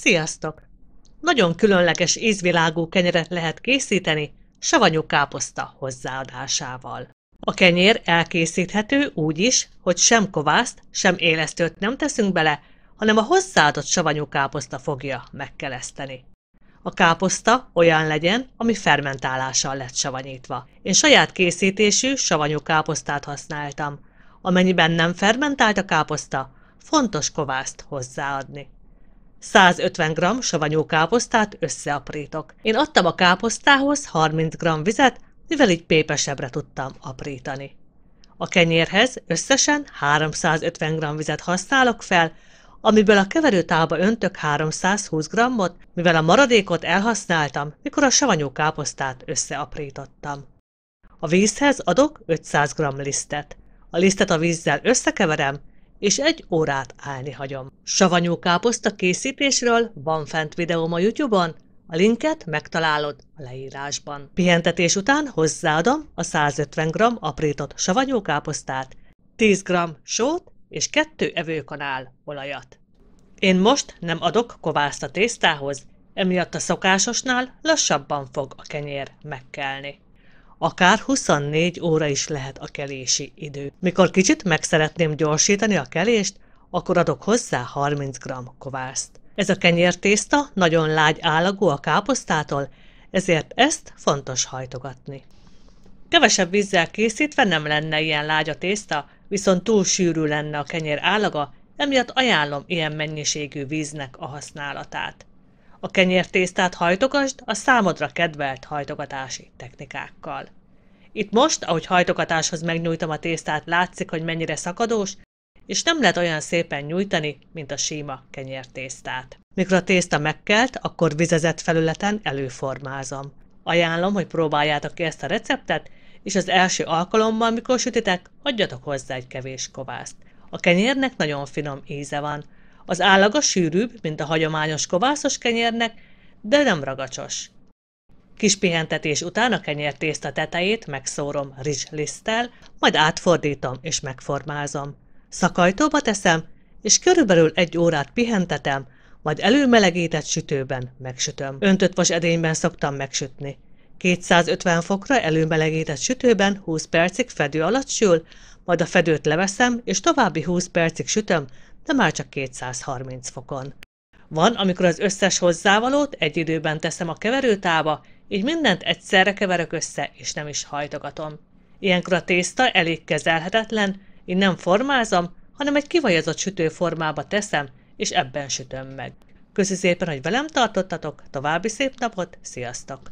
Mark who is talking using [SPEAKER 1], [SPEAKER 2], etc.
[SPEAKER 1] Sziasztok! Nagyon különleges ízvilágú kenyeret lehet készíteni savanyú káposzta hozzáadásával. A kenyér elkészíthető úgy is, hogy sem kovászt, sem élesztőt nem teszünk bele, hanem a hozzáadott savanyú káposzta fogja megkeleszteni. A káposzta olyan legyen, ami fermentálással lett savanyítva. Én saját készítésű savanyú káposztát használtam. Amennyiben nem fermentált a káposzta, fontos kovászt hozzáadni. 150 g savanyú káposztát összeaprítok. Én adtam a káposztához 30 g vizet, mivel így pépesebbre tudtam aprítani. A kenyérhez összesen 350 g vizet használok fel, amiből a keverőtálba öntök 320 g-ot, mivel a maradékot elhasználtam, mikor a savanyú káposztát összeaprítottam. A vízhez adok 500 g lisztet. A lisztet a vízzel összekeverem, és 1 órát állni hagyom. Savanyú káposzta készítésről van fent videóm a YouTube-on, a linket megtalálod a leírásban. Pihentetés után hozzáadom a 150 g aprított savanyú káposztát, 10 g sót és 2 evőkanál olajat. Én most nem adok kovászt a tésztához, emiatt a szokásosnál lassabban fog a kenyér megkelni. Akár 24 óra is lehet a kelési idő. Mikor kicsit meg szeretném gyorsítani a kelést, akkor adok hozzá 30 g kovászt. Ez a kenyértészta nagyon lágy állagú a káposztától, ezért ezt fontos hajtogatni. Kevesebb vízzel készítve nem lenne ilyen lágy a tészta, viszont túl sűrű lenne a kenyér állaga, emiatt ajánlom ilyen mennyiségű víznek a használatát. A kenyértésztát hajtogasd a számodra kedvelt hajtogatási technikákkal. Itt most, ahogy hajtogatáshoz megnyújtom a tésztát, látszik, hogy mennyire szakadós, és nem lehet olyan szépen nyújtani, mint a sima kenyértésztát. Mikor a tészta megkelt, akkor vizezett felületen előformázom. Ajánlom, hogy próbáljátok ki ezt a receptet, és az első alkalommal, mikor sütitek, adjatok hozzá egy kevés kovászt. A kenyérnek nagyon finom íze van. Az állaga sűrűbb, mint a hagyományos kovászos kenyérnek, de nem ragacsos. Kis pihentetés után a kenyértészta tetejét megszórom rizsliszttel, majd átfordítom és megformázom. Szakajtóba teszem, és körülbelül 1 órát pihentetem, majd előmelegített sütőben megsütöm. Öntött vasedényben szoktam megsütni. 250 fokra előmelegített sütőben 20 percig fedő alatt sül, majd a fedőt leveszem, és további 20 percig sütöm, de már csak 230 fokon. Van, amikor az összes hozzávalót egy időben teszem a keverőtálba, így mindent egyszerre keverök össze, és nem is hajtogatom. Ilyenkor a tészta elég kezelhetetlen, így nem formázom, hanem egy kivajazott sütőformába teszem, és ebben sütöm meg. Köszi szépen, hogy velem tartottatok, további szép napot, sziasztok!